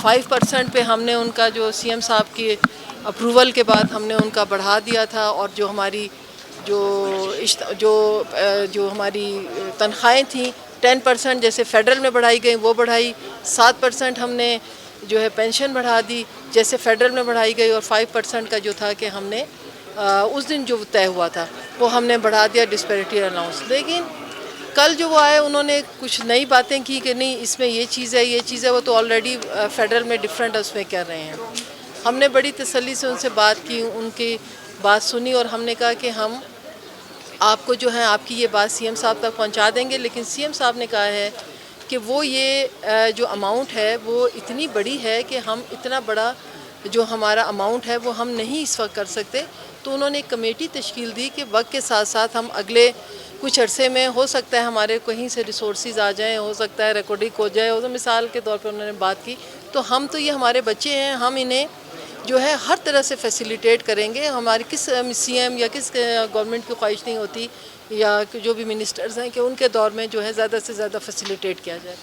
5% پہ ہم نے ان کا جو سی ایم صاحب کی اپروول کے بعد ہم نے ان کا بڑھا دیا تھا، اور جو ہماری جو ہماری تنخواہیں تھیں 10% جیسے فیڈرل میں بڑھائی گئی وہ بڑھائی، 7% ہم نے جو ہے پینشن بڑھا دی جیسے فیڈرل میں بڑھائی گئی، اور 5% کا جو تھا کہ ہم نے اس دن جو طے ہوا تھا وہ ہم نے بڑھا دیا ڈسپیرٹی الاؤنس۔ لیکن کل جو وہ آئے انہوں نے کچھ نئی باتیں کی کہ نہیں اس میں یہ چیز ہے یہ چیز ہے، وہ تو آلریڈی فیڈرل میں ڈفرینٹ اس میں کر رہے ہیں۔ ہم نے بڑی تسلی سے ان سے بات کی، ان کی بات سنی، اور ہم نے کہا کہ ہم آپ کو جو ہے آپ کی یہ بات سی ایم صاحب تک پہنچا دیں گے، لیکن سی ایم صاحب نے کہا ہے کہ وہ یہ جو اماؤنٹ ہے وہ اتنی بڑی ہے کہ ہم اتنا بڑا جو ہمارا اماؤنٹ ہے وہ ہم نہیں اس وقت کر سکتے۔ تو انہوں نے ایک کمیٹی تشکیل دی کہ وقت کے ساتھ ساتھ ہم اگلے کچھ عرصے میں ہو سکتا ہے ہمارے کہیں سے ریسورسز آ جائیں، ہو سکتا ہے ریکارڈنگ ہو جائے، تو مثال کے طور پر انہوں نے بات کی تو ہم تو یہ ہمارے بچے ہیں، ہم انہیں جو ہے ہر طرح سے فیسیلیٹیٹ کریں گے۔ ہماری کس سی ایم یا کس گورنمنٹ کی خواہش نہیں ہوتی یا جو بھی منسٹرز ہیں کہ ان کے دور میں جو ہے زیادہ سے زیادہ فیسیلیٹیٹ کیا جائے۔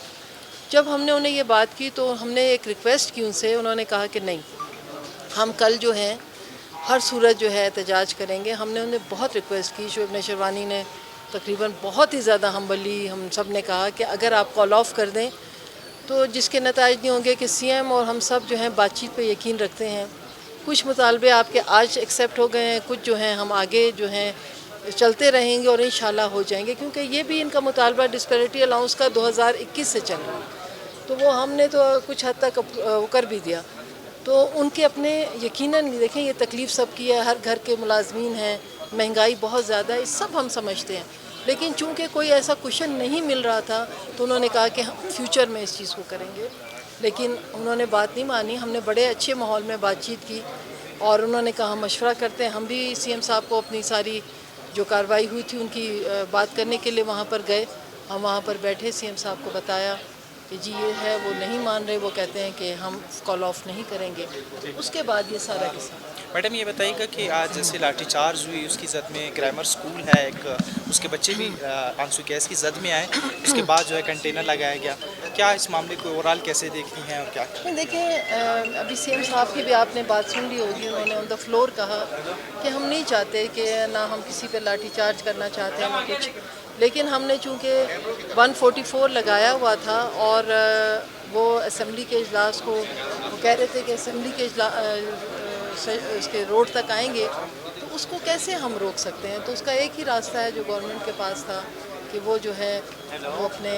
جب ہم نے انہیں یہ بات کی تو ہم نے ایک ریکویسٹ کی ان سے، انہوں نے کہا کہ نہیں ہم کل جو ہیں ہر صورت جو ہے احتجاج کریں گے۔ ہم نے انہیں بہت ریکویسٹ کی، شعیب نشروانی نے تقریباً بہت ہی زیادہ ہمبلی ہم سب نے کہا کہ اگر آپ کال آف کر دیں تو جس کے نتائج نہیں ہوں گے کہ سی ایم اور ہم سب جو ہیں بات چیت پہ یقین رکھتے ہیں۔ کچھ مطالبے آپ کے آج ایکسیپٹ ہو گئے ہیں، کچھ جو ہیں ہم آگے جو ہیں چلتے رہیں گے اور انشاءاللہ ہو جائیں گے، کیونکہ یہ بھی ان کا مطالبہ ڈسپیرٹی الاؤنس کا 2021 سے چل رہا ہے، تو وہ ہم نے تو کچھ حد تک کر بھی دیا۔ تو ان کے اپنے یقیناً دیکھیں یہ تکلیف سب کی ہے، ہر گھر کے ملازمین ہیں، مہنگائی بہت زیادہ ہے، سب ہم سمجھتے ہیں، لیکن چونکہ کوئی ایسا کوشن نہیں مل رہا تھا تو انہوں نے کہا کہ ہم فیوچر میں اس چیز کو کریں گے، لیکن انہوں نے بات نہیں مانی۔ ہم نے بڑے اچھے ماحول میں بات چیت کی اور انہوں نے کہا ہم مشورہ کرتے ہیں۔ ہم بھی سی ایم صاحب کو اپنی ساری جو کارروائی ہوئی تھی ان کی بات کرنے کے لیے وہاں پر گئے، ہم وہاں پر بیٹھے، سی ایم صاحب کو بتایا کہ جی یہ ہے، وہ نہیں مان رہے، وہ کہتے ہیں کہ ہم کال آف نہیں کریں گے۔ اس کے بعد یہ سارا قصہ۔ میڈم یہ بتائیے گا کہ آج جیسے لاٹھی چارج ہوئی اس کی زد میں گرامر سکول ہے ایک، اس کے بچے بھی آنسو گیس کی زد میں آئے، اس کے بعد جو ہے کنٹینر لگایا گیا، کیا اس معاملے کو اوورال کیسے دیکھتی ہیں اور کیا؟ دیکھیں ابھی سی ایم صاحب کی بھی آپ نے بات سن لی ہوگی، انہوں نے آن دا فلور کہا کہ ہم نہیں چاہتے کہ نہ ہم کسی پہ لاٹھی چارج کرنا چاہتے ہیں نہ کچھ، لیکن ہم نے چونکہ 144 لگایا ہوا تھا اور وہ اسمبلی کے اجلاس کو وہ کہہ رہے تھے کہ اسمبلی کے اس کے روڈ تک آئیں گے تو اس کو کیسے ہم روک سکتے ہیں؟ تو اس کا ایک ہی راستہ ہے جو گورنمنٹ کے پاس تھا کہ وہ جو ہے وہ اپنے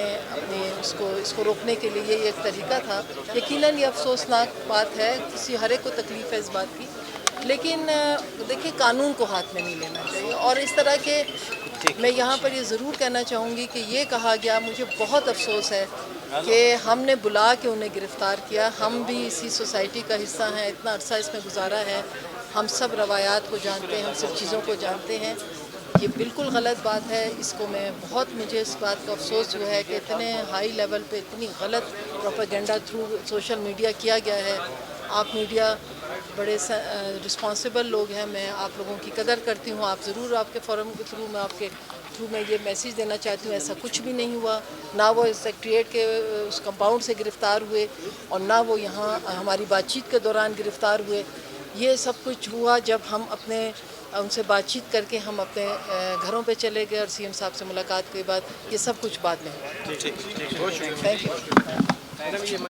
اس کو روکنے کے لیے یہ ایک طریقہ تھا۔ یقیناً یہ افسوسناک بات ہے، ہر ایک کو تکلیف ہے اس بات کی، لیکن دیکھیں قانون کو ہاتھ میں نہیں لینا چاہیے۔ اور اس طرح کے میں یہاں پر یہ ضرور کہنا چاہوں گی کہ یہ کہا گیا، مجھے بہت افسوس ہے کہ ہم نے بلا کے انہیں گرفتار کیا۔ ہم بھی اسی سوسائٹی کا حصہ ہیں، اتنا عرصہ اس میں گزارا ہے، ہم سب روایات کو جانتے ہیں، ہم سب چیزوں کو جانتے ہیں۔ یہ بالکل غلط بات ہے، اس کو مجھے اس بات کا افسوس ہوا ہے کہ اتنے ہائی لیول پہ اتنی غلط پروپیگنڈا تھرو سوشل میڈیا کیا گیا ہے۔ آپ میڈیا بڑے رسپانسیبل لوگ ہیں، میں آپ لوگوں کی قدر کرتی ہوں، آپ ضرور آپ کے فورم کے تھرو میں آپ کے تھرو میں یہ میسیج دینا چاہتی ہوں، ایسا کچھ بھی نہیں ہوا، نہ وہ سیکریٹریٹ کے اس کمپاؤنڈ سے گرفتار ہوئے اور نہ وہ یہاں ہماری بات چیت کے دوران گرفتار ہوئے۔ یہ سب کچھ ہوا جب ہم ان سے بات چیت کر کے ہم اپنے گھروں پہ چلے گئے اور سی ایم صاحب سے ملاقات کے بعد یہ سب کچھ بعد میں ہوا۔ ٹھیک تھینک یو۔